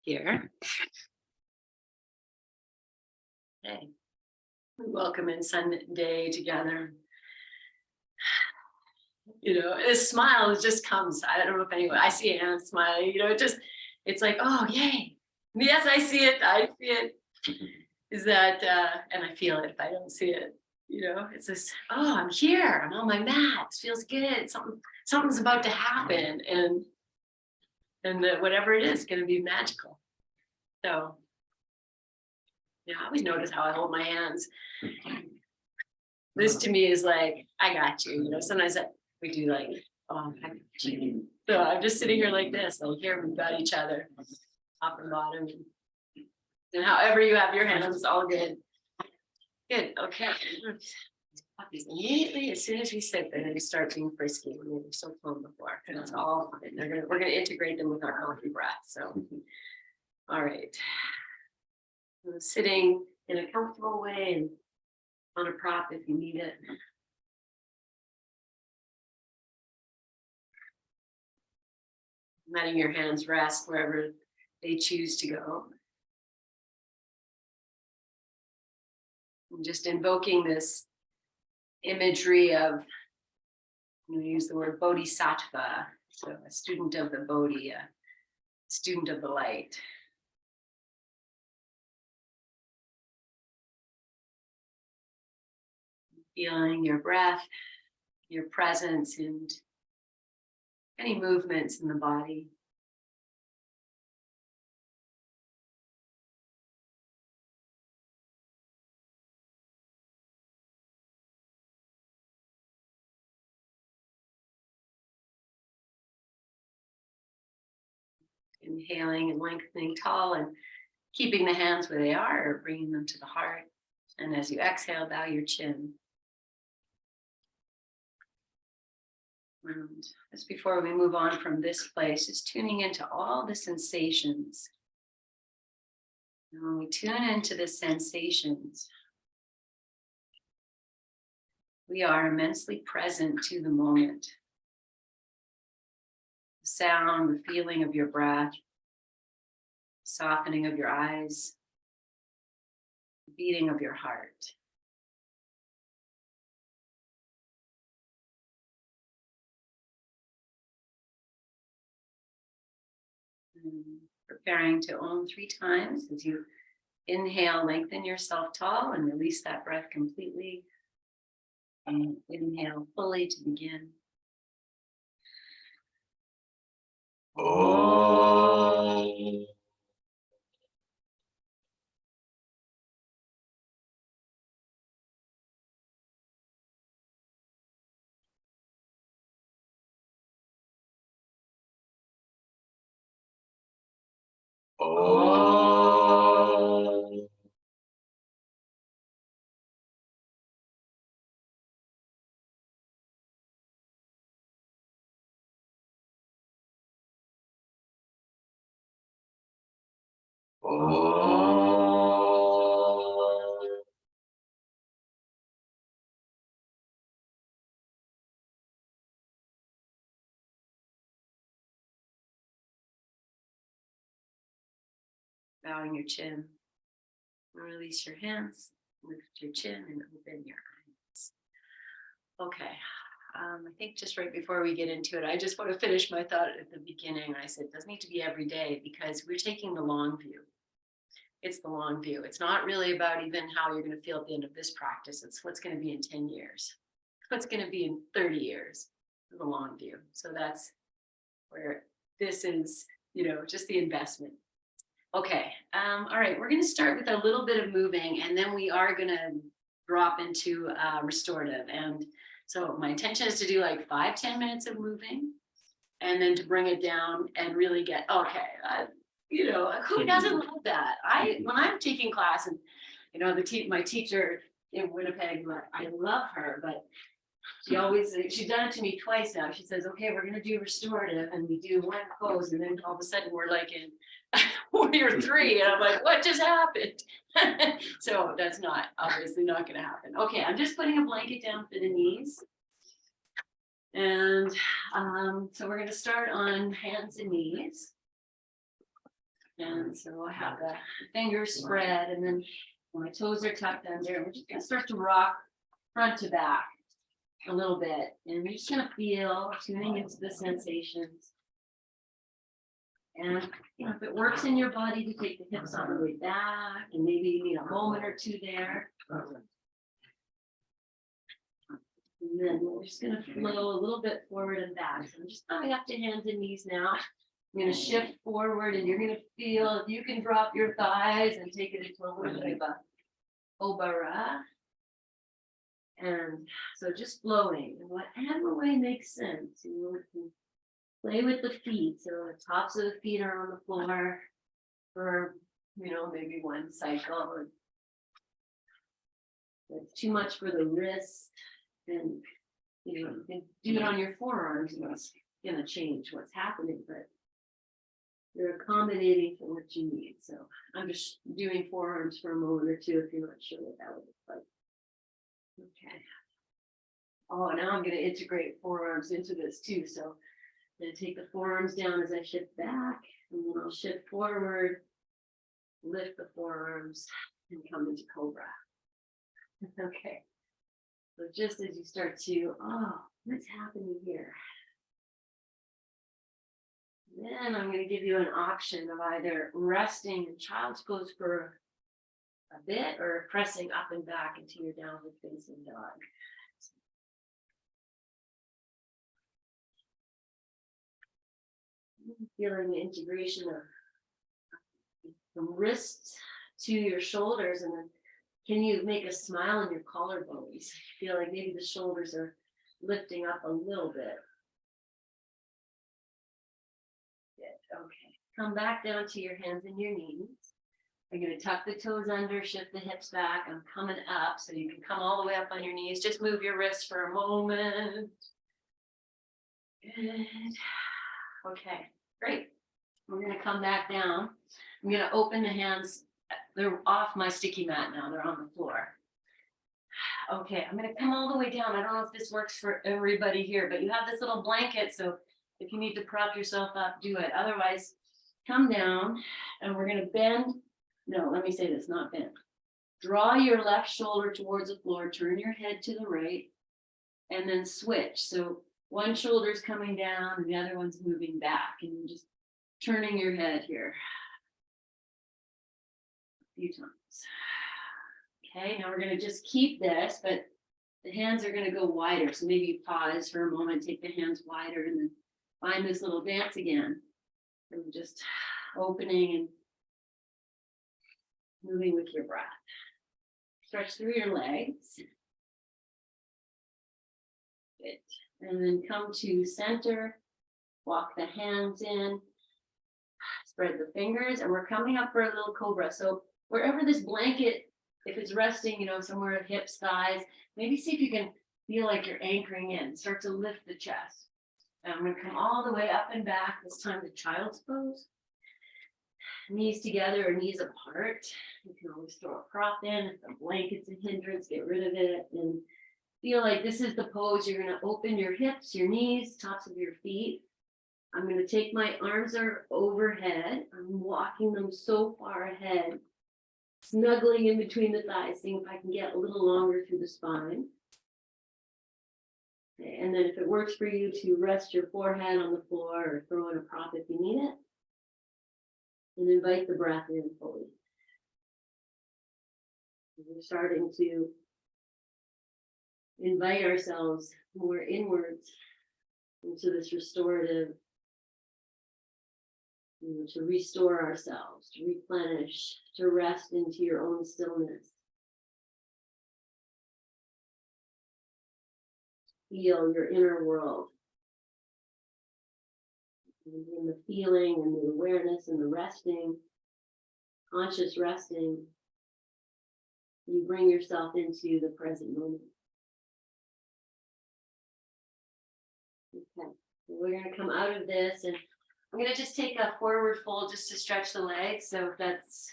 here. Hey, we welcome in Sunday together. You know, this smile just comes. I don't know if anyone, I see Anna smiling, you know, it's like, oh, yay. Yes, I see it. I see it. Is that, and I feel it if I don't see it, you know, it's this, oh, I'm here. I'm on my mat. It feels good. Something's about to happen. And whatever it is going to be magical. So, yeah, I always notice how I hold my hands. This to me is like, I got you. You know, sometimes we do like, oh, I got you. So I'm just sitting here like this. Like here we've got each other, top and bottom. And however you have your hands, all good. Good. Okay. Puppies immediately as soon as we sit there, they start being frisky. We were so calm before, and it's all fine. We're gonna integrate them with our coffee breath. So, all right. Sitting in a comfortable way and on a prop if you need it. Letting your hands rest wherever they choose to go. And just invoking this imagery of, you use the word bodhisattva, so a student of the Bodhi, a student of the light. Feeling your breath, your presence, and any movements in the body. Inhaling and lengthening tall and keeping the hands where they are or bringing them to the heart. And as you exhale, bow your chin. And just before we move on from this place, just tuning into all the sensations. And when we tune into the sensations, we are immensely present to the moment. The sound, the feeling of your breath, softening of your eyes, the beating of your heart. And preparing to Om 3 times as you inhale, lengthen yourself tall and release that breath completely. And inhale fully to begin. Oh. Oh. Oh. Bowing your chin. Release your hands, lift your chin and open your eyes. Okay. I think just right before we get into it, I just want to finish my thought at the beginning. I said it doesn't need to be every day because we're taking the long view. It's the long view. It's not really about even how you're going to feel at the end of this practice. It's what's going to be in 10 years. What's going to be in 30 years, the long view. So that's where this is, you know, just the investment. Okay. All right. We're going to start with a little bit of moving and then we are going to drop into restorative. And so my intention is to do like 5-10 minutes of moving and then to bring it down and really get, okay, you know, who doesn't love that? When I'm taking class and, you know, my teacher in Winnipeg, I love her, but she's done it to me twice now. She says, okay, we're going to do restorative and we do one pose. And then all of a sudden we're like in warrior 3. And I'm like, what just happened? So that's obviously not going to happen. Okay. I'm just putting a blanket down for the knees. And so we're going to start on hands and knees. And so I have the fingers spread and then my toes are tucked under. We're just gonna start to rock front to back a little bit. And we're just gonna feel, tuning into the sensations. And if it works in your body to take the hips all the way back, and maybe you need a moment or two there. And then we're just gonna flow a little bit forward and back. So I'm just coming up to hands and knees now. I'm gonna shift forward and you're gonna feel, if you can drop your thighs and take it into a little bit of a obara. And so just flowing, and whatever way makes sense. We can play with the feet. So the tops of the feet are on the floor for, maybe one cycle. It's too much for the wrist. And, you can do it on your forearms, and it's gonna change what's happening, but you're accommodating for what you need. So I'm just doing forearms for a moment or two if you're not sure what that would look like. Okay. Oh, now I'm gonna integrate forearms into this too. So I'm gonna take the forearms down as I shift back, and then I'll shift forward, lift the forearms, and come into cobra. Okay. So just as you start to, what's happening here? Then I'm going to give you an option of either resting in child's pose for a bit or pressing up and back into your downward facing dog. Feeling the integration of from wrists to your shoulders, and then can you make a smile in your collarbones? Feel like maybe the shoulders are lifting up a little bit. Good. Okay. Come back down to your hands and your knees. I'm going to tuck the toes under, shift the hips back. I'm coming up, so you can come all the way up on your knees. Just move your wrists for a moment. Good. Okay, great. We're going to come back down. I'm going to open the hands. They're off my sticky mat now. They're on the floor. Okay, I'm going to come all the way down. I don't know if this works for everybody here, but you have this little blanket. So if you need to prop yourself up, do it. Otherwise, come down and we're going to bend. No, let me say this, not bend. Draw your left shoulder towards the floor. Turn your head to the right and then switch. So one shoulder's coming down and the other one's moving back, and you're just turning your head here. Few times. Okay, now we're going to just keep this, but the hands are going to go wider. So maybe you pause for a moment, take the hands wider, and then find this little dance again. And just opening and moving with your breath. Stretch through your legs. Good. And then come to center. Walk the hands in. Spread the fingers, and we're coming up for a little cobra. So wherever this blanket, if it's resting, somewhere at hips, thighs, maybe see if you can feel like you're anchoring in. Start to lift the chest. And I'm going to come all the way up and back. This time to child's pose. Knees together or knees apart. You can always throw a prop in. If the blanket's a hindrance, get rid of it. And feel like this is the pose. You're going to open your hips, your knees, tops of your feet. I'm going to take my arms are overhead. I'm walking them so far ahead. Snuggling in between the thighs, seeing if I can get a little longer through the spine. Okay, and then if it works for you to rest your forehead on the floor or throw in a prop if you need it. And invite the breath in fully. We're starting to invite ourselves more inwards into this restorative, to restore ourselves, to replenish, to rest into your own stillness. Feel your inner world. And the feeling and the awareness and the resting, conscious resting, you bring yourself into the present moment. Okay, we're going to come out of this, and I'm going to just take a forward fold just to stretch the legs. So if that's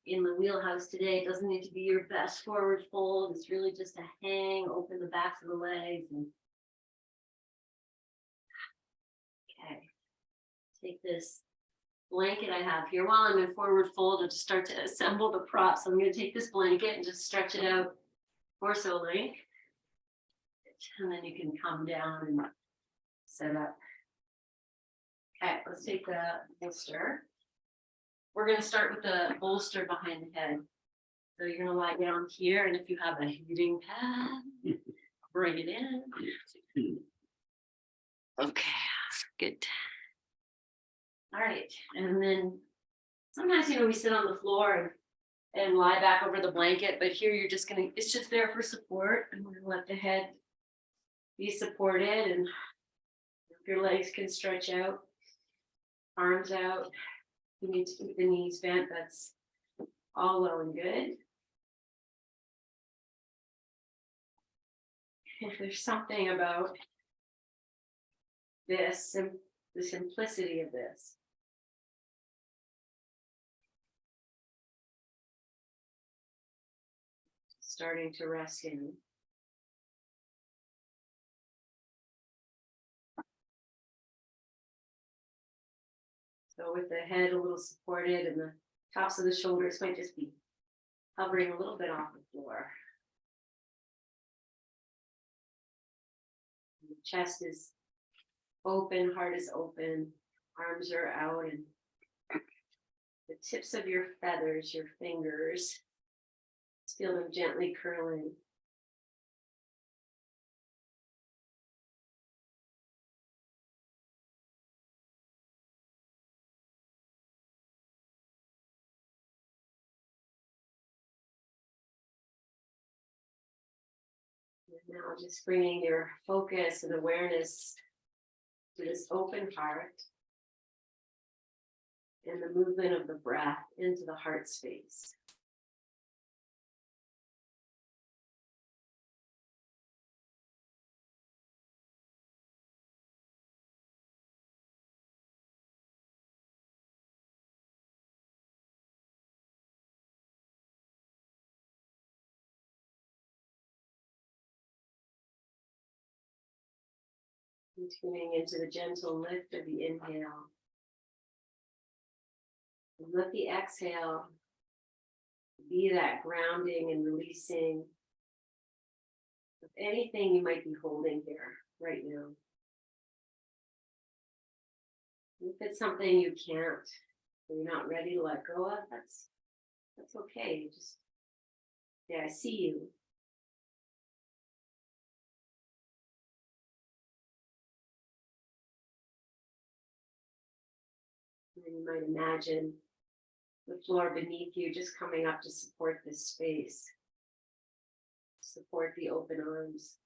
in the wheelhouse today, it doesn't need to be your best forward fold. It's really just a hang, open the backs of the legs. And okay, take this blanket I have here. While I'm in forward fold, to start to assemble the props, I'm going to take this blanket and just stretch it out torso length. And then you can come down and set up. Okay, let's take the bolster. We're going to start with the bolster behind the head. So you're going to lie down here, and if you have a heating pad, bring it in. Okay, good. All right, and then sometimes, we sit on the floor and lie back over the blanket, but here you're just gonna, it's just there for support. I'm gonna let the head be supported, and your legs can stretch out, arms out. You need to keep the knees bent, that's all well and good. If there's something about this, the simplicity of this. Starting to rest in. So with the head a little supported and the tops of the shoulders might just be hovering a little bit off the floor. The chest is open, heart is open, arms are out, and the tips of your feathers, your fingers, feel them gently curling. And now just bringing your focus and awareness to this open heart and the movement of the breath into the heart space. And tuning into the gentle lift of the inhale. And let the exhale be that grounding and releasing of anything you might be holding here right now. If it's something you can't, or you're not ready to let go of, that's okay. Just, yeah, I see you. And then you might imagine the floor beneath you just coming up to support this space, support the open arms.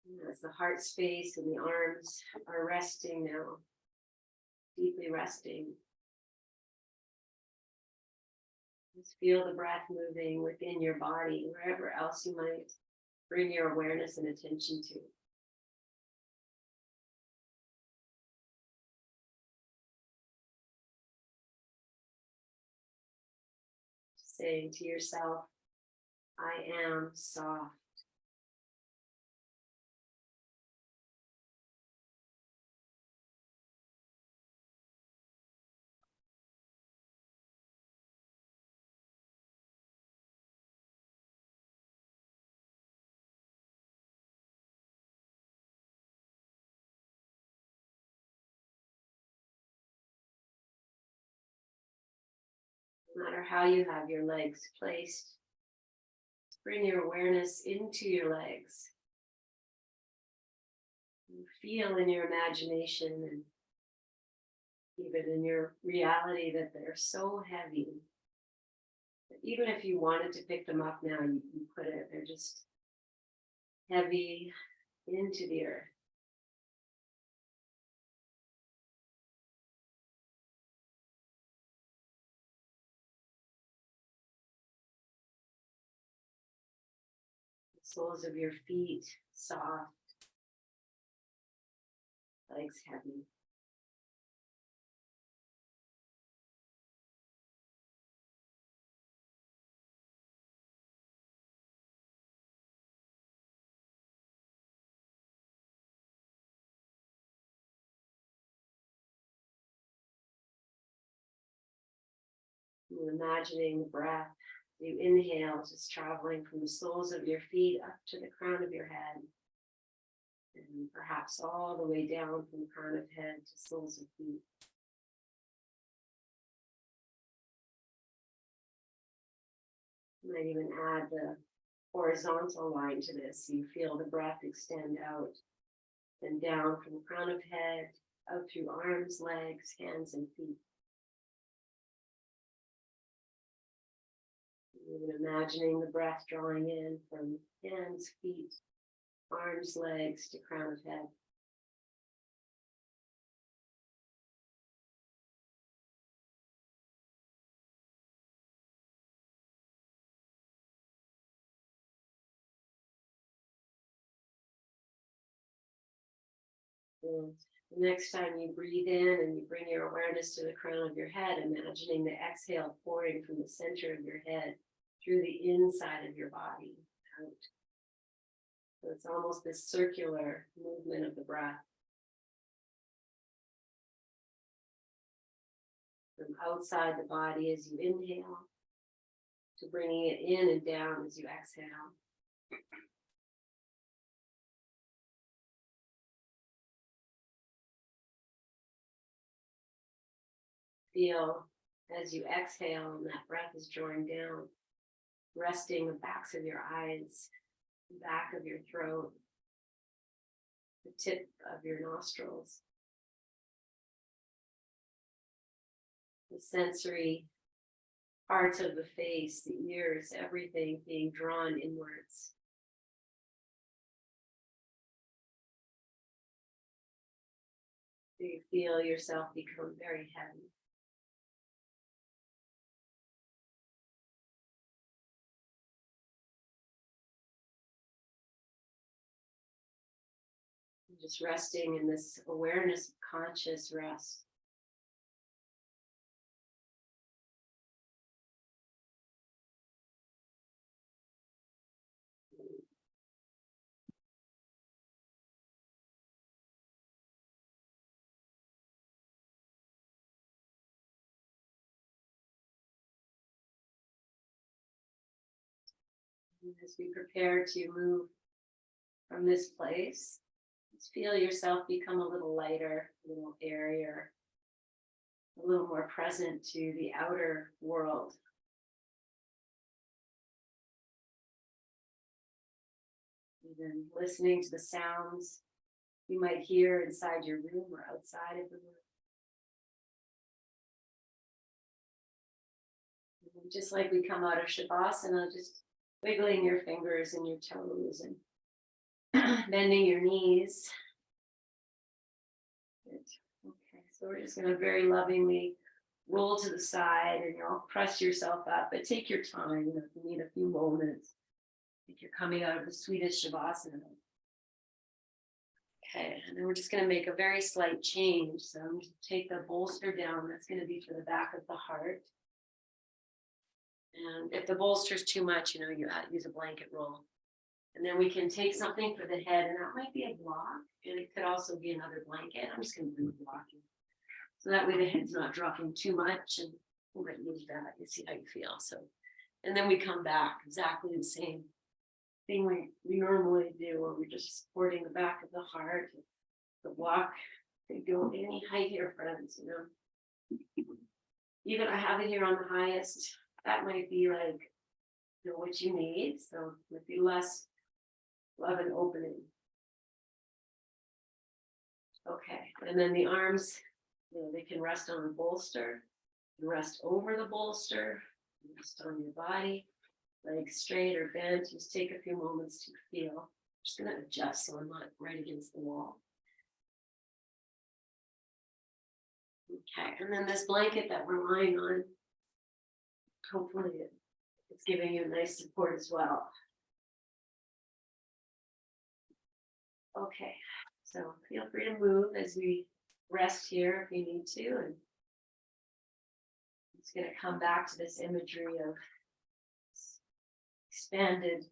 And as the heart space and the arms are resting now, deeply resting, just feel the breath moving within your body, wherever else you might bring your awareness and attention to. Saying to yourself, I am soft. No matter how you have your legs placed, bring your awareness into your legs. You feel in your imagination and even in your reality that they're so heavy. That even if you wanted to pick them up now, you couldn't. They're just heavy into the earth. The soles of your feet soft, legs heavy. And imagining the breath, you inhale, just traveling from the soles of your feet up to the crown of your head. And perhaps all the way down from crown of head to soles of feet. You might even add the horizontal line to this. So you feel the breath extend out and down from the crown of head, out through arms, legs, hands, and feet. Even imagining the breath drawing in from hands, feet, arms, legs to crown of head. And the next time you breathe in and you bring your awareness to the crown of your head, imagining the exhale pouring from the center of your head through the inside of your body out. So it's almost this circular movement of the breath. From outside the body as you inhale, to bringing it in and down as you exhale. Feel as you exhale and that breath is drawing down, resting the backs of your eyes, the back of your throat, the tip of your nostrils. The sensory parts of the face, the ears, everything being drawn inwards. Do you feel yourself become very heavy? Just resting in this awareness of conscious rest. And as we prepare to move from this place, just feel yourself become a little lighter, a little airier, a little more present to the outer world. Even listening to the sounds you might hear inside your room or outside of the room. And just like we come out of Shavasana, just wiggling your fingers and your toes and bending your knees. Good. Okay, so we're just going to very lovingly roll to the side and you'll press yourself up, but take your time. If you need a few moments, if you're coming out of the sweetest Shavasana. Okay, and then we're just going to make a very slight change. So I'm going to take the bolster down. That's going to be for the back of the heart. And if the bolster is too much, you use a blanket roll. And then we can take something for the head, and that might be a block, and it could also be another blanket. I'm just going to bring the block in. So that way the head's not dropping too much, and we'll get use that. You see how you feel. So, and then we come back exactly the same thing we normally do, where we're just supporting the back of the heart. The block could go any height here, friends. Even I have it here on the highest. That might be like what you need. So it would be less of an opening. Okay, and then the arms, they can rest on the bolster, rest over the bolster, rest on your body, legs straight or bent. Just take a few moments to feel. I'm just going to adjust so I'm not right against the wall. Okay, and then this blanket that we're lying on, hopefully it's giving you nice support as well. Okay, so feel free to move as we rest here if you need to. And it's going to come back to this imagery of expanded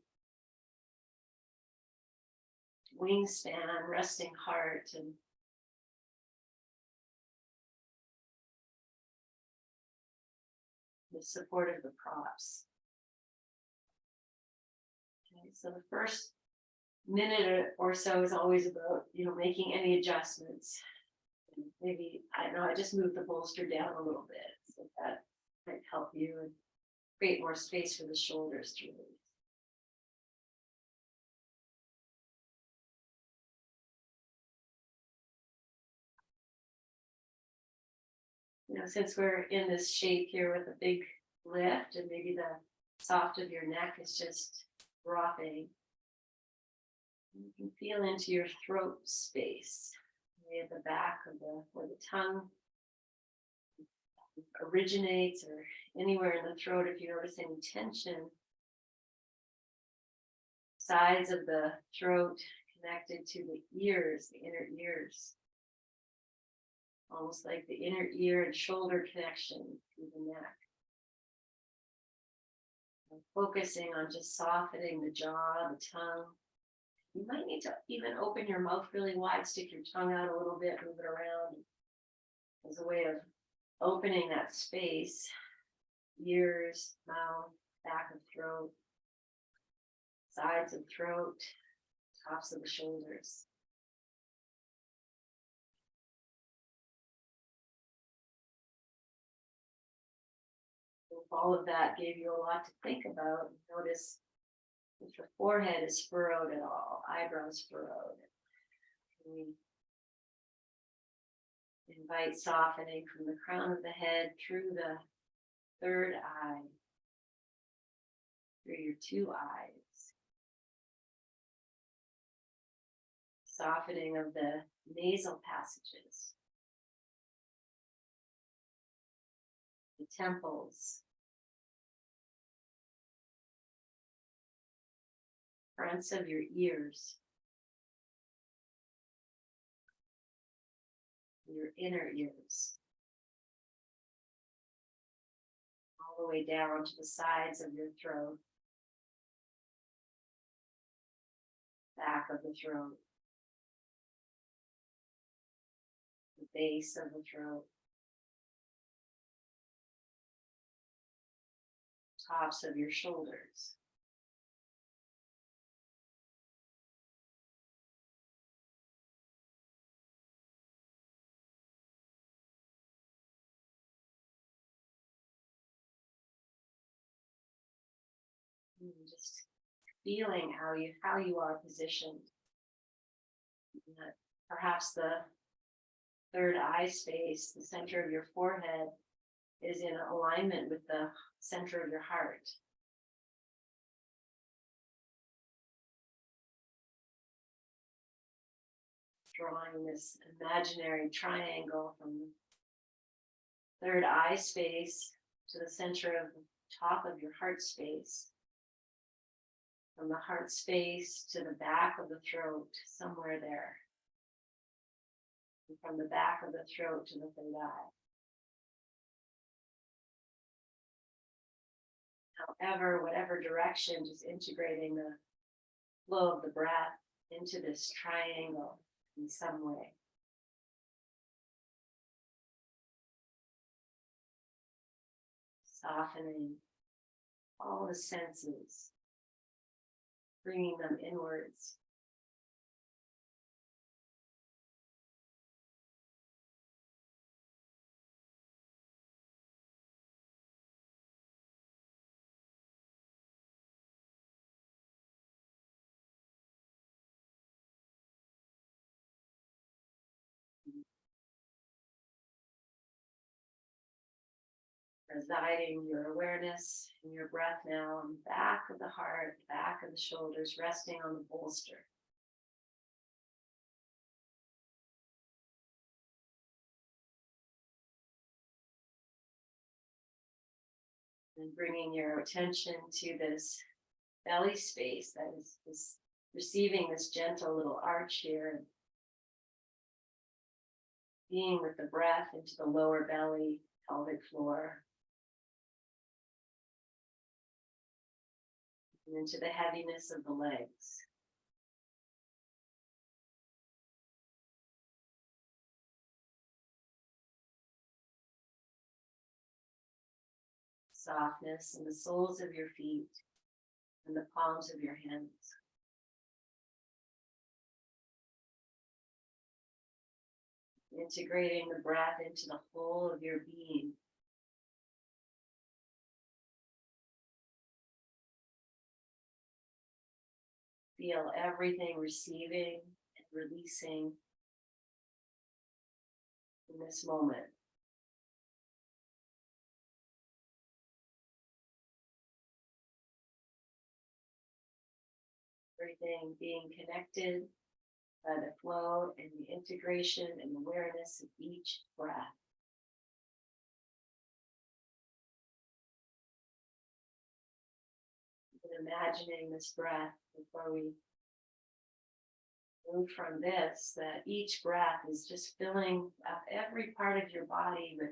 wingspan, resting heart, and the support of the props. Okay, so the first minute or so is always about, making any adjustments. Maybe, I don't know, I just moved the bolster down a little bit, so that might help you and create more space for the shoulders to release. Since we're in this shape here with a big lift and maybe the soft of your neck is just dropping, you can feel into your throat space, maybe at the back of where the tongue originates, or anywhere in the throat if you notice any tension. Sides of the throat connected to the ears, the inner ears. Almost like the inner ear and shoulder connection through the neck. And focusing on just softening the jaw, the tongue. You might need to even open your mouth really wide, stick your tongue out a little bit, move it around as a way of opening that space. Ears, mouth, back of throat, sides of throat, tops of the shoulders. All of that gave you a lot to think about. Notice if your forehead is furrowed at all, eyebrows furrowed. We invite softening from the crown of the head through the third eye, through your two eyes. Softening of the nasal passages, the temples, fronts of your ears, your inner ears, all the way down to the sides of your throat, back of the throat, the base of the throat, tops of your shoulders. And just feeling how you are positioned. And that perhaps the third eye space, the center of your forehead, is in alignment with the center of your heart. Drawing this imaginary triangle from the third eye space to the center of the top of your heart space. From the heart space to the back of the throat, somewhere there. And from the back of the throat to the third eye. However, whatever direction, just integrating the flow of the breath into this triangle in some way. Softening all the senses, bringing them inwards. Residing your awareness and your breath now on the back of the heart, back of the shoulders, resting on the bolster. And bringing your attention to this belly space that is receiving this gentle little arch here. Being with the breath into the lower belly, pelvic floor. And into the heaviness of the legs. softness in the soles of your feet and the palms of your hands. Integrating the breath into the whole of your being. Feel everything receiving and releasing in this moment. Everything being connected by the flow and the integration and awareness of each breath. And imagining this breath before we move from this, that each breath is just filling up every part of your body with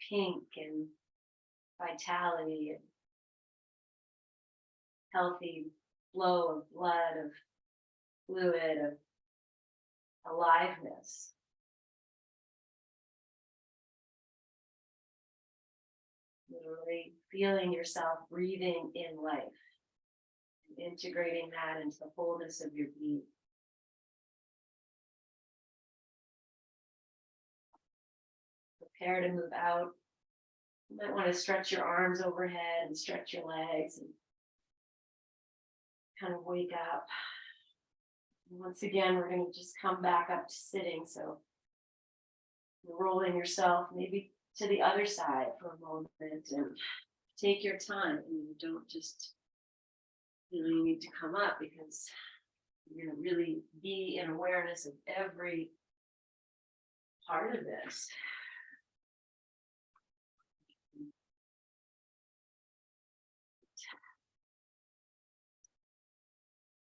pink and vitality and healthy flow of blood, of fluid, of aliveness. Literally feeling yourself breathing in life, and integrating that into the wholeness of your being. Prepare to move out. You might want to stretch your arms overhead and stretch your legs and kind of wake up. And once again, we're going to just come back up to sitting. So rolling yourself maybe to the other side for a moment and take your time. And don't just really need to come up, because you're going to really be in awareness of every part of this.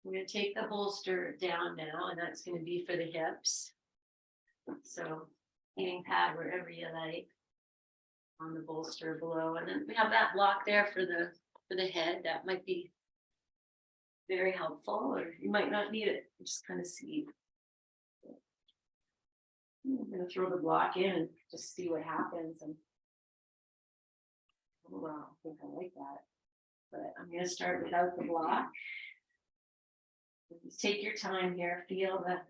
We're going to take the bolster down now, and that's going to be for the hips. So heating pad wherever you like, on the bolster below, and then we have that block there for the head. That might be very helpful, or you might not need it. Just kind of see. I'm going to throw the block in and just see what happens. And oh, wow, I think I like that. But I'm going to start without the block. Just take your time here. Feel that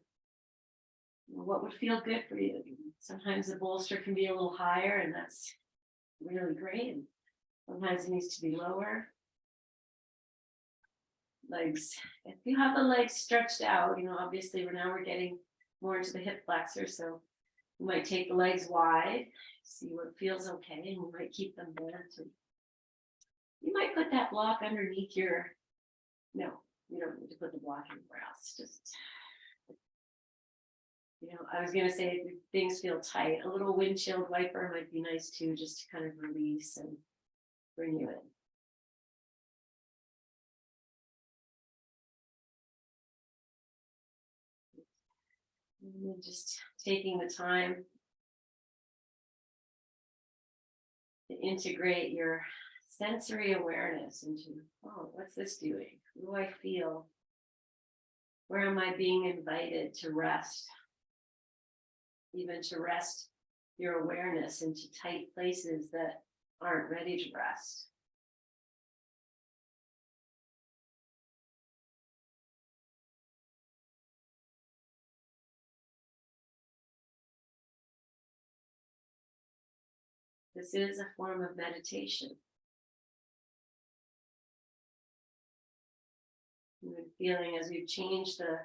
what would feel good for you. Sometimes the bolster can be a little higher, and that's really great. And sometimes it needs to be lower. Legs. If you have the legs stretched out, obviously we're getting more into the hip flexor, so you might take the legs wide, see what feels okay, and you might keep them there too. You might put that block underneath your. No, you don't need to put the block anywhere else. Just, I was gonna say, if things feel tight, a little windshield wiper might be nice too, just to kind of release and bring you in. And just taking the time to integrate your sensory awareness into, oh, what's this doing? What do I feel? Where am I being invited to rest? Even to rest your awareness into tight places that aren't ready to rest. This is a form of meditation. You're feeling as we've changed the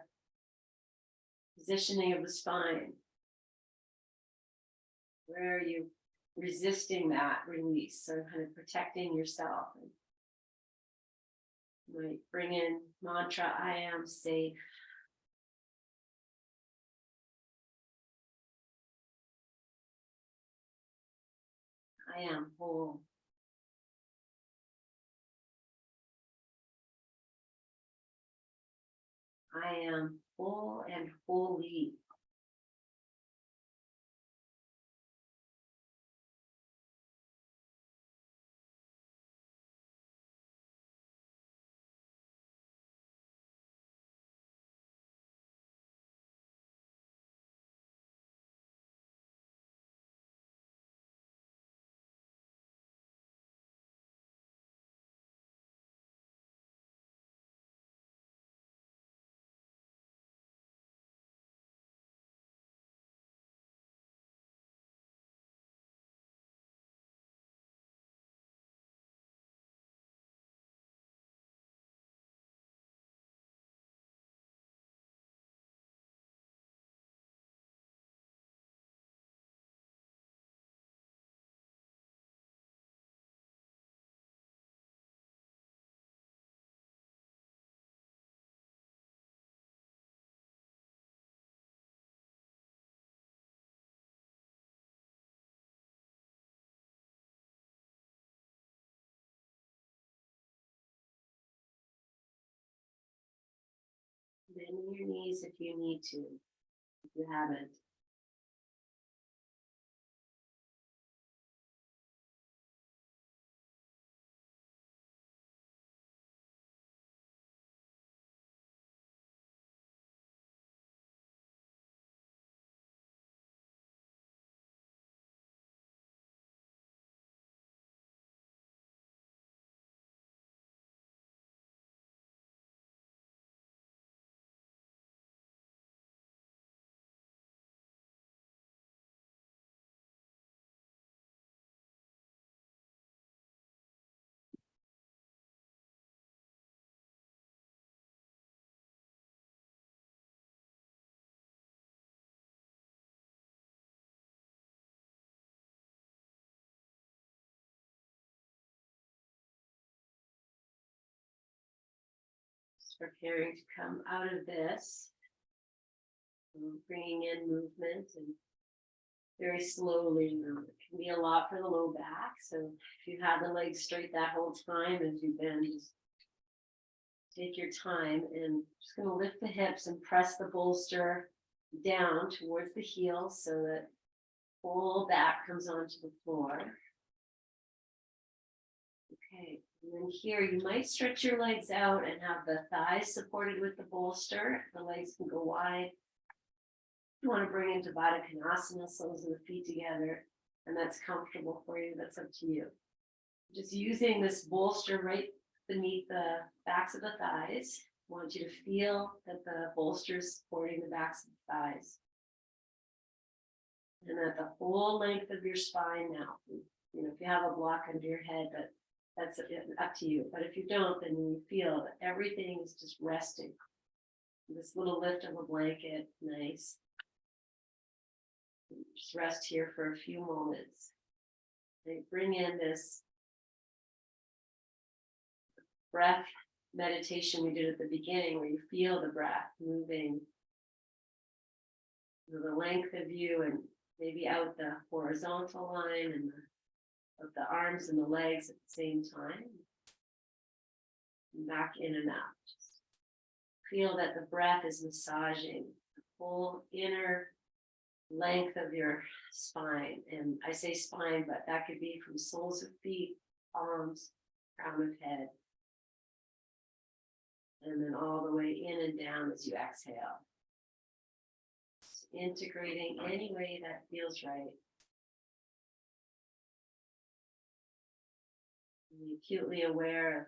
positioning of the spine. Where are you resisting that release? So kind of protecting yourself. And you might bring in mantra, I am safe. I am whole. I am whole and holy. Bending your knees if you need to, if you haven't. Just preparing to come out of this. Bringing in movement and very slowly. It can be a lot for the low back. So if you have the legs straight that whole time as you bend, just take your time and just going to lift the hips and press the bolster down towards the heels so that whole back comes onto the floor. Okay, and then here you might stretch your legs out and have the thighs supported with the bolster. The legs can go wide. You want to bring into Baddha Konasana, soles of the feet together, and that's comfortable for you. That's up to you. Just using this bolster right beneath the backs of the thighs. I want you to feel that the bolster is supporting the backs of the thighs. And that the whole length of your spine now, you know, if you have a block under your head, that's up to you. But if you don't, then you feel that everything is just resting. This little lift of a blanket, nice. Just rest here for a few moments. And bring in this breath meditation we did at the beginning, where you feel the breath moving, you know, the length of you and maybe out the horizontal line and of the arms and the legs at the same time. And back in and out. Just feel that the breath is massaging the whole inner length of your spine. And I say spine, but that could be from soles of feet, palms, crown of head. And then all the way in and down as you exhale. Just integrating any way that feels right. And be acutely aware of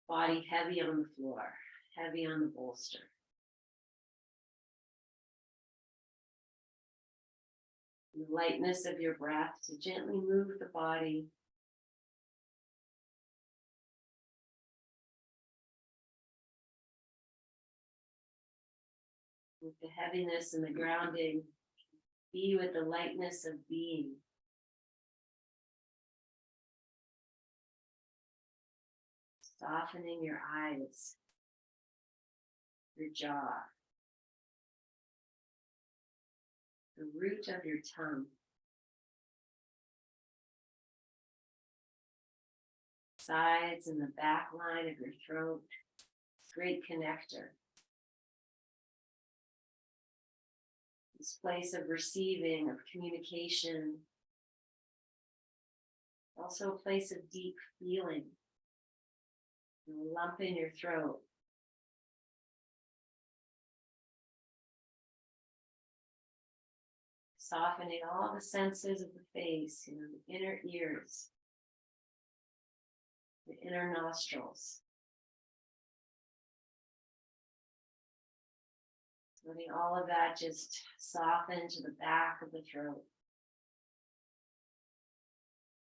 body heavy on the floor, heavy on the bolster. And the lightness of your breath to gently move the body. With the heaviness and the grounding, be with the lightness of being. Softening your eyes, your jaw, the root of your tongue, sides and the back line of your throat, great connector. This place of receiving, of communication, also a place of deep feeling. A lump in your throat. Softening all the senses of the face, you know, the inner ears, the inner nostrils. Letting all of that just soften to the back of the throat,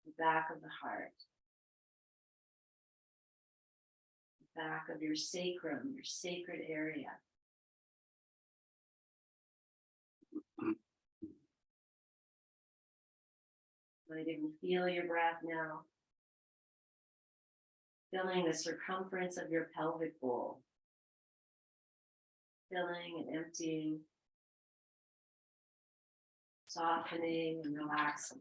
the back of the heart. Back of your sacrum, your sacred area. Might even feel your breath now. Filling the circumference of your pelvic bowl. Filling and emptying. Softening and relaxing.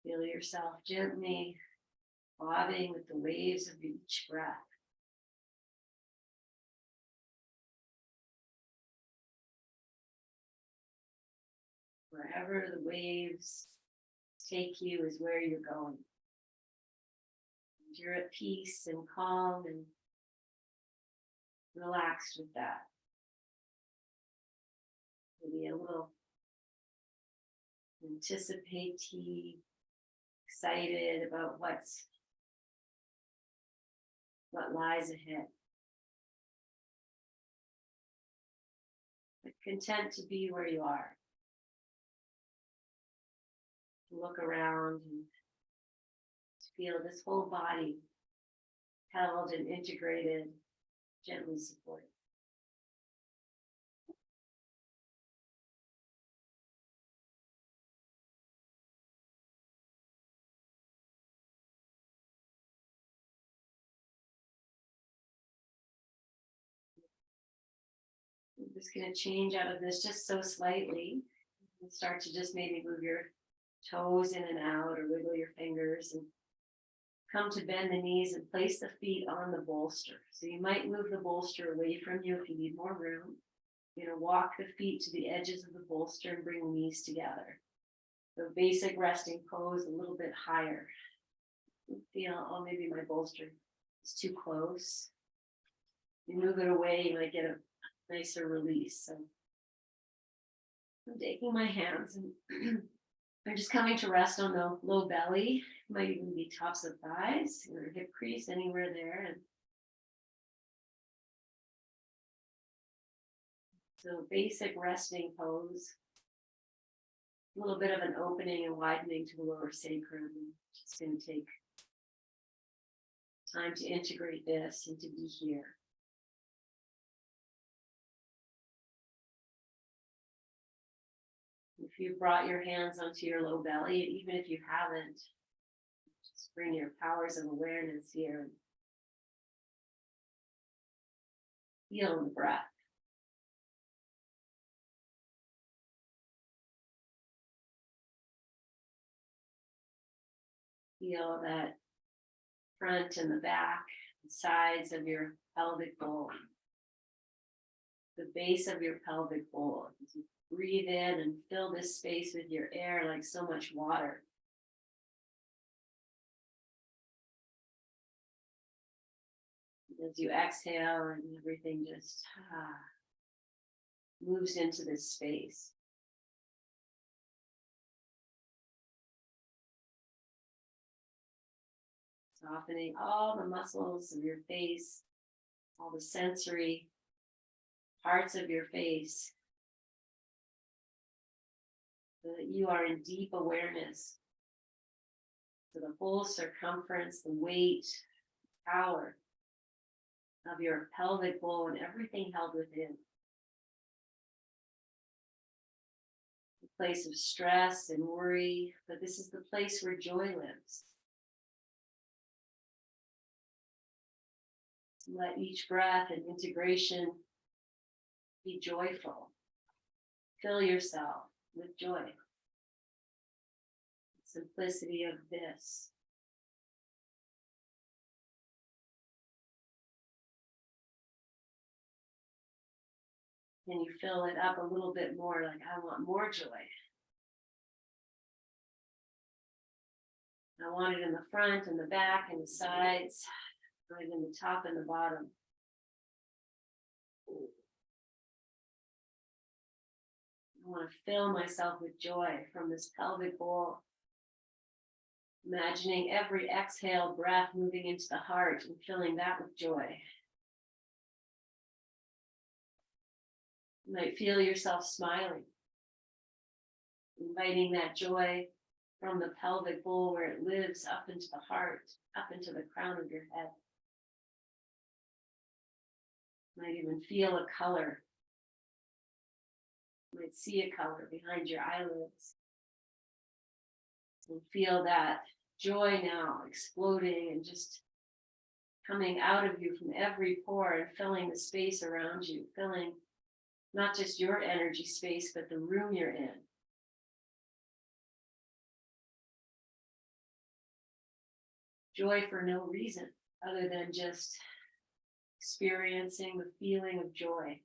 Feel yourself gently bobbing with the waves of each breath. Wherever the waves take you is where you're going. And you're at peace and calm and relaxed with that. Maybe a little anticipate-y, excited about what lies ahead. But content to be where you are. Look around and feel this whole body held and integrated, gently supported. I'm just going to change out of this just so slightly and start to just maybe move your toes in and out or wiggle your fingers and come to bend the knees and place the feet on the bolster. So you might move the bolster away from you if you need more room. You're going to walk the feet to the edges of the bolster and bring the knees together. So basic resting pose a little bit higher. Feel, oh, maybe my bolster is too close. You move it away, you might get a nicer release. So I'm taking my hands and I'm just coming to rest on the low belly. Might even be tops of thighs or hip crease, anywhere there. And so basic resting pose. A little bit of an opening and widening to the lower sacrum. Just going to take time to integrate this and to be here. If you've brought your hands onto your low belly, even if you haven't, just bring your powers of awareness here. And feel the breath. Feel that front and the back, the sides of your pelvic bowl, the base of your pelvic bowl. As you breathe in and fill this space with your air like so much water. As you exhale and everything just moves into this space. Softening all the muscles of your face, all the sensory parts of your face, so that you are in deep awareness. So the whole circumference, the weight, power of your pelvic bowl and everything held within. The place of stress and worry, but this is the place where joy lives. Let each breath and integration be joyful. Fill yourself with joy. The simplicity of this. Can you fill it up a little bit more, like I want more joy. I want it in the front and the back and the sides. Right in the top and the bottom. I want to fill myself with joy from this pelvic bowl. Imagining every exhale breath moving into the heart and filling that with joy. You might feel yourself smiling. Inviting that joy from the pelvic bowl where it lives up into the heart, up into the crown of your head. Might even feel a color. You might see a color behind your eyelids. And feel that joy now exploding and just coming out of you from every pore and filling the space around you, filling not just your energy space, but the room you're in. joy for no reason other than just experiencing the feeling of joy.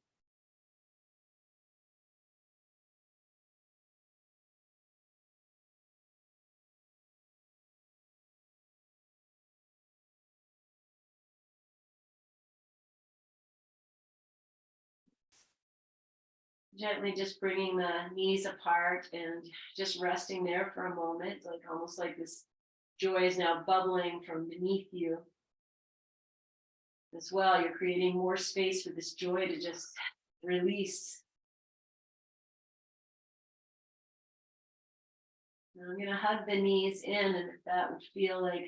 Gently just bringing the knees apart and just resting there for a moment, like almost like this joy is now bubbling from beneath you. As well, you're creating more space for this joy to just release. Now I'm going to hug the knees in, and if that would feel like,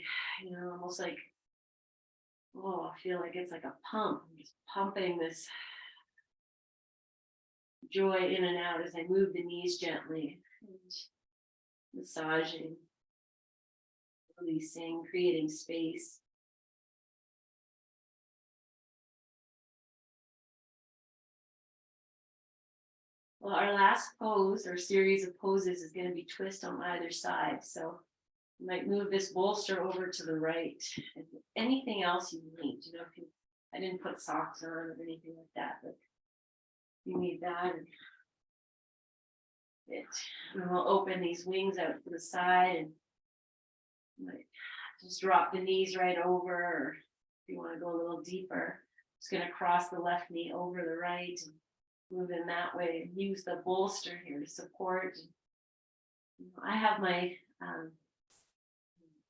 almost like, oh, I feel like it's like a pump. I'm just pumping this joy in and out as I move the knees gently, and massaging, releasing, creating space. Well, our last pose or series of poses is going to be twist on either side. So you might move this bolster over to the right. And anything else you need, if I didn't put socks on or anything like that, but you need that. And we'll open these wings out to the side and might just drop the knees right over, or if you want to go a little deeper, just going to cross the left knee over the right and move in that way and use the bolster here to support. I have my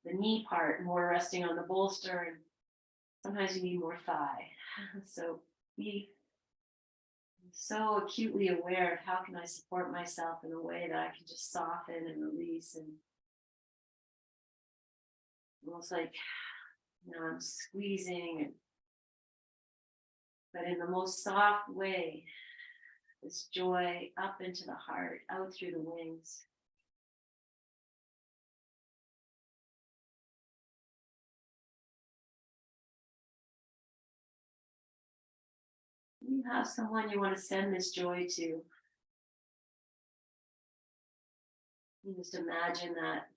the knee part more resting on the bolster, and sometimes you need more thigh. So be so acutely aware of how can I support myself in a way that I can just soften and release, and almost like I'm squeezing, but in the most soft way, this joy up into the heart, out through the wings. You have someone you want to send this joy to. You just imagine that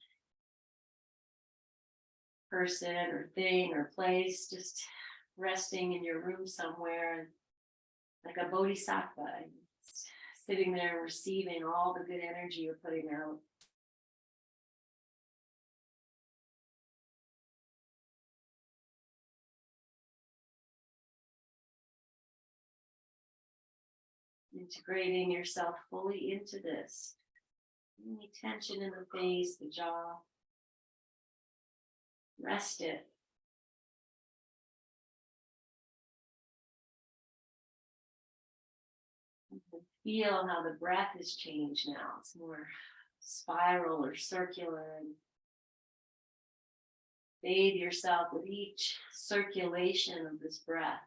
person or thing or place just resting in your room somewhere, like a bodhisattva, sitting there receiving all the good energy you're putting out. Integrating yourself fully into this. Any tension in the face, the jaw, rest it. You can feel how the breath has changed now. It's more spiral or circular, and bathe yourself with each circulation of this breath.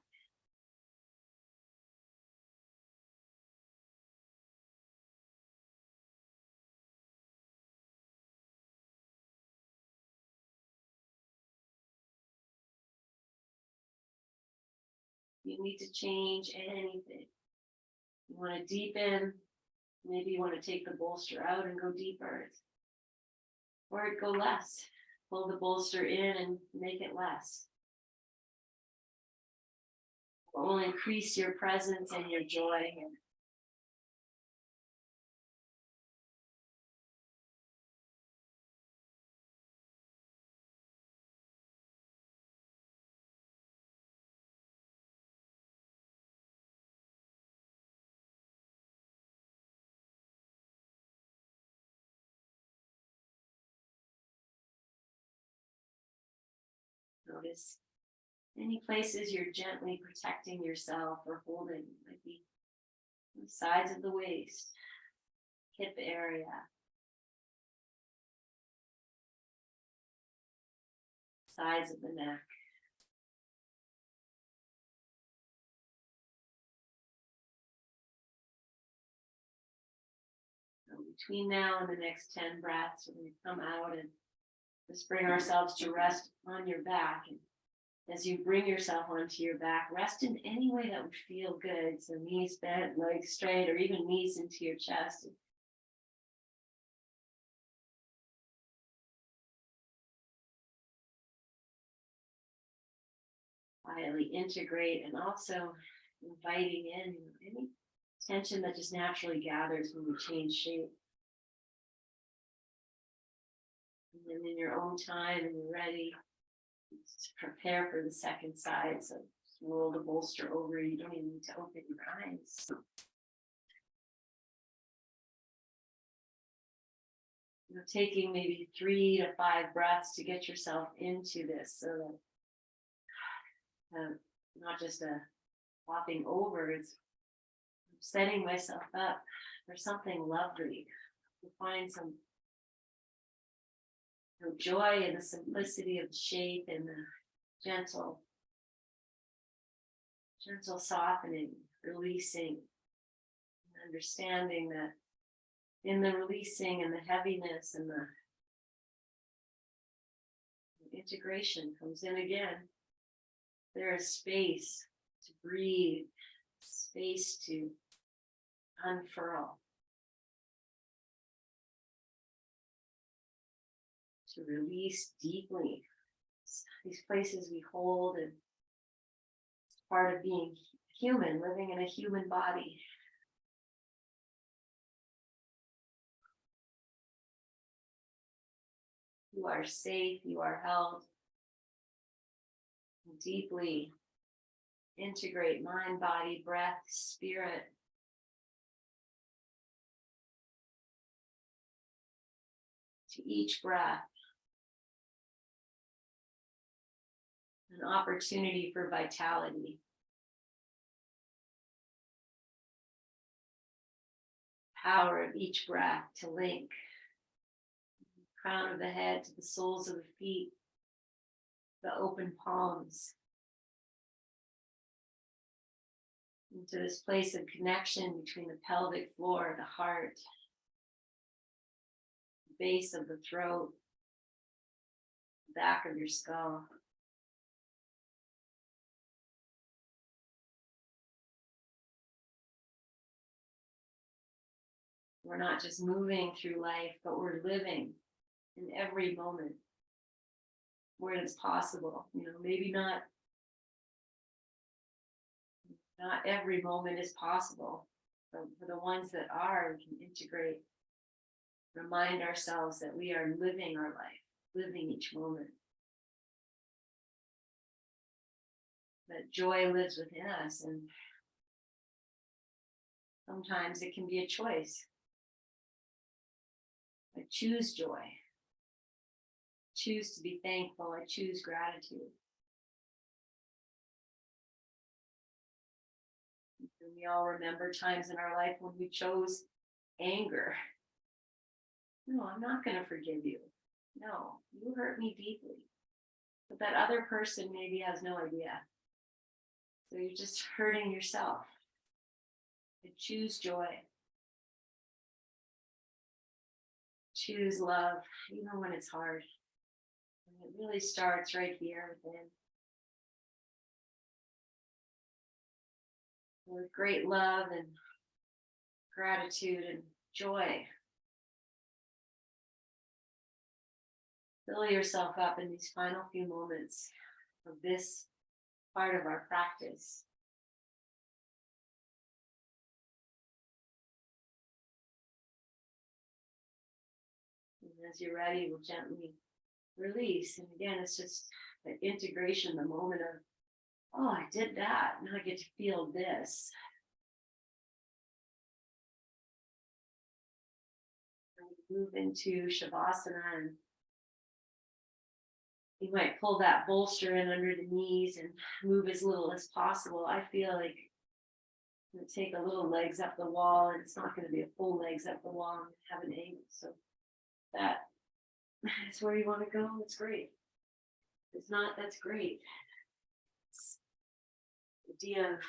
You need to change anything. You want to deepen, maybe you want to take the bolster out and go deeper, or go less. Pull the bolster in and make it less. It will increase your presence and your joy. Notice any places you're gently protecting yourself or holding. Might be the sides of the waist, hip area, sides of the neck. So between now and the next 10 breaths, we're going to come out and just bring ourselves to rest on your back. And as you bring yourself onto your back, rest in any way that would feel good. So knees bent, legs straight, or even knees into your chest. quietly integrate, and also inviting in any tension that just naturally gathers when we change shape. And then in your own time, and you're ready, just prepare for the second side. So just roll the bolster over. You don't even need to open your eyes. You're taking maybe 3 to 5 breaths to get yourself into this, so that not just a flopping over, it's setting myself up for something lovely, to find some joy in the simplicity of the shape and the gentle softening, releasing, and understanding that in the releasing and the heaviness and the integration comes in again. There is space to breathe, space to unfurl, to release deeply. These places we hold, and it's part of being human, living in a human body. You are safe, you are held. Deeply integrate mind, body, breath, spirit. To each breath, an opportunity for vitality. Power of each breath to link the crown of the head to the soles of the feet, the open palms, into this place of connection between the pelvic floor, the heart, the base of the throat, the back of your skull. We're not just moving through life, but we're living in every moment where it's possible. Maybe not every moment is possible, but for the ones that are, we can integrate, remind ourselves that we are living our life, living each moment. That joy lives within us, and sometimes it can be a choice. I choose joy. Choose to be thankful. I choose gratitude. And we all remember times in our life when we chose anger. No, I'm not going to forgive you. No, you hurt me deeply. But that other person maybe has no idea. So you're just hurting yourself. I choose joy. Choose love, even when it's hard. And it really starts right here within. With great love and gratitude and joy. Fill yourself up in these final few moments of this part of our practice. And as you're ready, we'll gently release. And again, it's just the integration, the moment of, oh, I did that. Now I get to feel this. And we move into Shavasana, and you might pull that bolster in under the knees and move as little as possible. I feel like I'm going to take a little legs up the wall, and it's not going to be a full legs up the wall. I'm going to have an angle. So that's where you want to go. That's great. If it's not, that's great. It's the idea of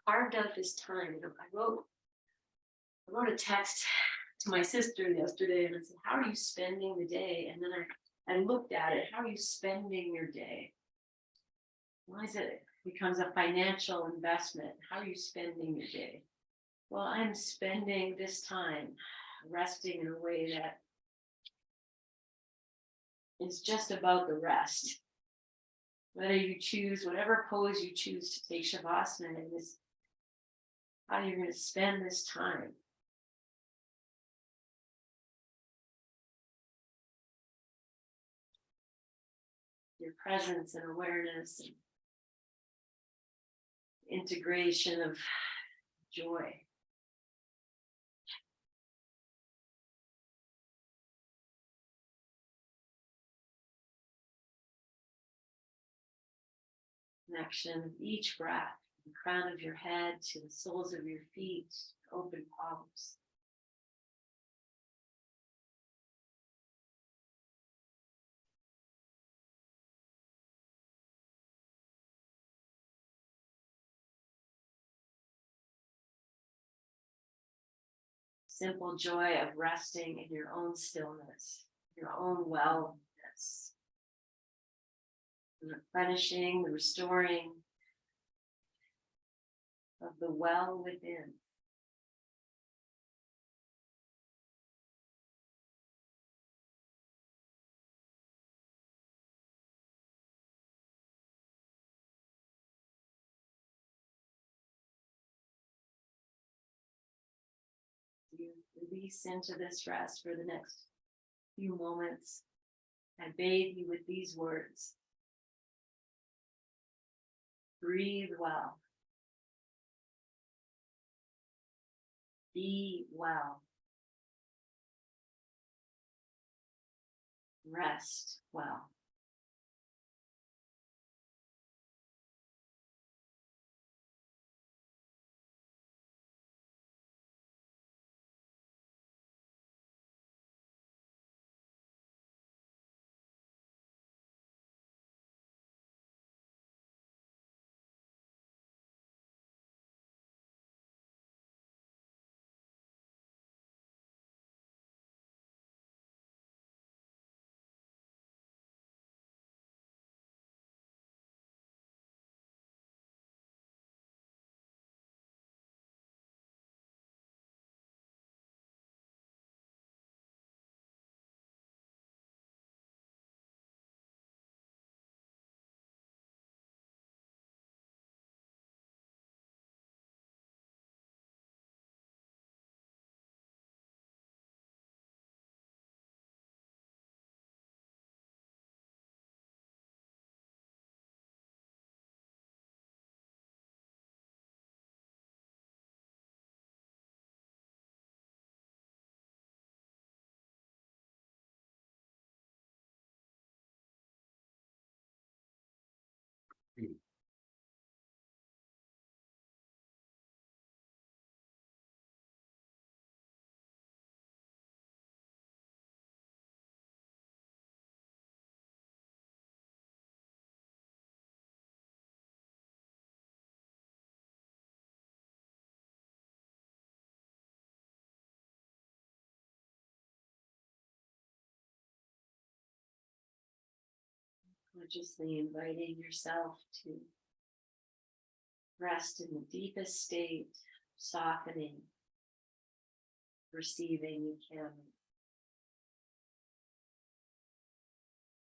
carved out this time. I wrote a text to my sister yesterday, and I said, how are you spending the day? And then I looked at it. How are you spending your day? Why is it becomes a financial investment? How are you spending your day? Well, I'm spending this time resting in a way that is just about the rest. whether you choose, whatever pose you choose to take Shavasana in, is how you're going to spend this time. Your presence and awareness and integration of joy. Connection of each breath, the crown of your head to the soles of your feet, open palms. Simple joy of resting in your own stillness, your own wellness, the replenishing, the restoring of the well within. You release into this rest for the next few moments. I bathe you with these words. Breathe well. Be well. Rest well. Consciously inviting yourself to rest in the deepest state, softening, receiving you can.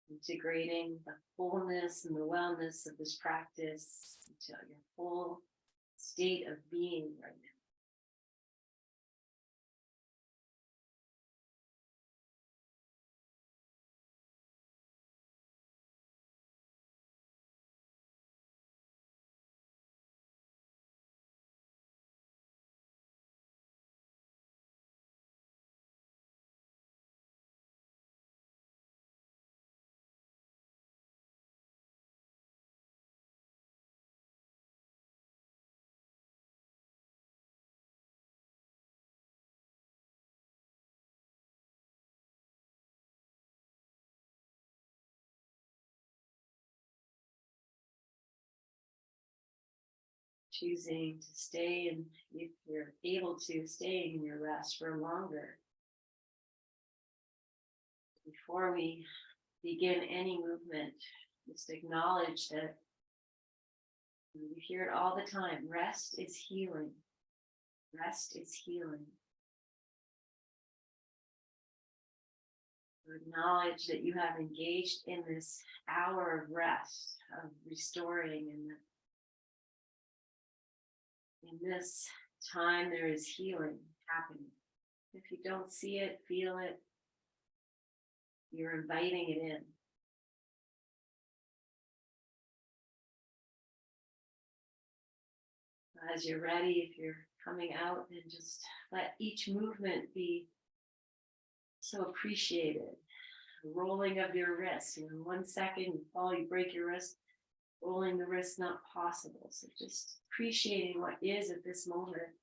Integrating the fullness and the wellness of this practice into your full state of being right now. Choosing to stay, and if you're able to, stay in your rest for longer. Before we begin any movement, just acknowledge that we hear it all the time. Rest is healing. Rest is healing. acknowledge that you have engaged in this hour of rest, of restoring, and that in this time there is healing happening. If you don't see it, feel it, you're inviting it in. As you're ready, if you're coming out, then just let each movement be so appreciated. The rolling of your wrist, 1 second you fall, you break your wrist, rolling the wrist not possible. So just appreciating what is at this moment.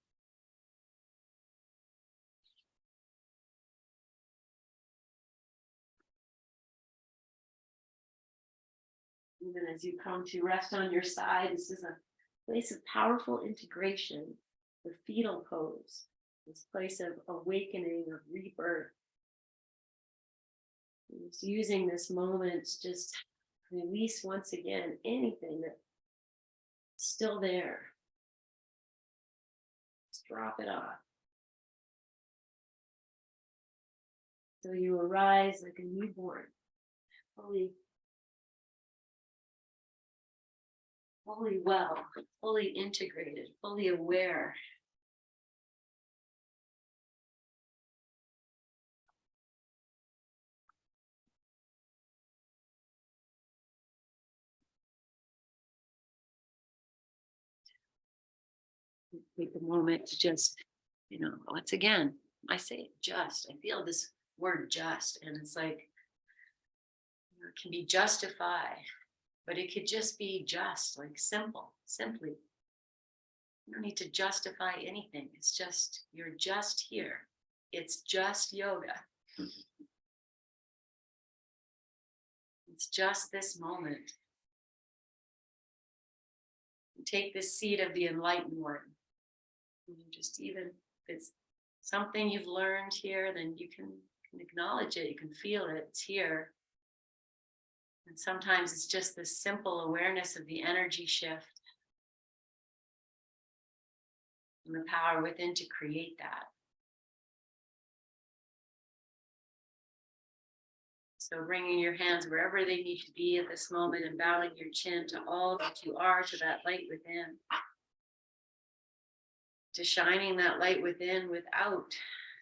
Even as you come to rest on your side, this is a place of powerful integration, the fetal pose, this place of awakening, of rebirth. Just using this moment to just release once again anything that's still there. Just drop it off. So you arise like a newborn, fully well, fully integrated, fully aware. Take a moment to just, once again, I say just, I feel this word just, and it's like, it can be justify, but it could just be just, like simply. You don't need to justify anything. It's just, you're just here. It's just yoga. It's just this moment. You take this seat of the enlightened one. And you just, even if it's something you've learned here, then you can acknowledge it. You can feel it. It's here. And sometimes it's just this simple awareness of the energy shift and the power within to create that. So bringing your hands wherever they need to be at this moment and bowing your chin to all that you are, to that light within. To shining that light within without,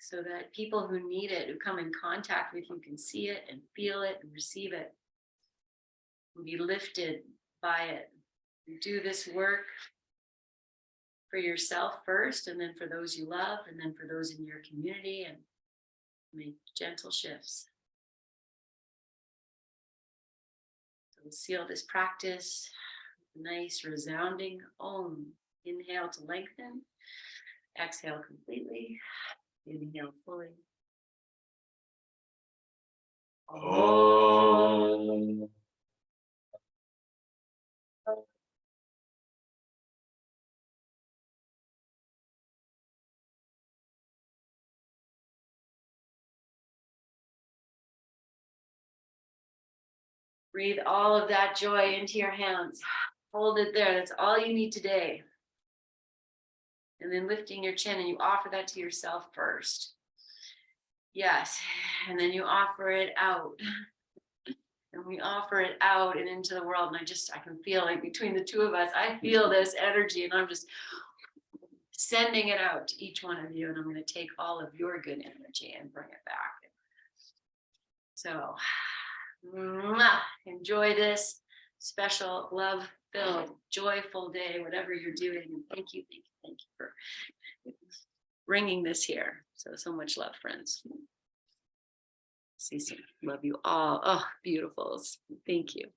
so that people who need it, who come in contact with you, can see it and feel it and receive it. And be lifted by it. You do this work for yourself first, and then for those you love, and then for those in your community, and make gentle shifts. So we'll seal this practice with a nice resounding Om. Inhale to lengthen. Exhale completely. Inhale fully. Om. Breathe all of that joy into your hands. Hold it there. That's all you need today. And then lifting your chin, and you offer that to yourself first. Yes. And then you offer it out. And we offer it out and into the world. And I can feel, like, between the two of us, I feel this energy, and I'm just sending it out to each one of you. And I'm going to take all of your good energy and bring it back. So enjoy this special, love-filled, joyful day, whatever you're doing. And thank you for bringing this here. So much love, friends. Love you all. Oh, beautifuls. Thank you.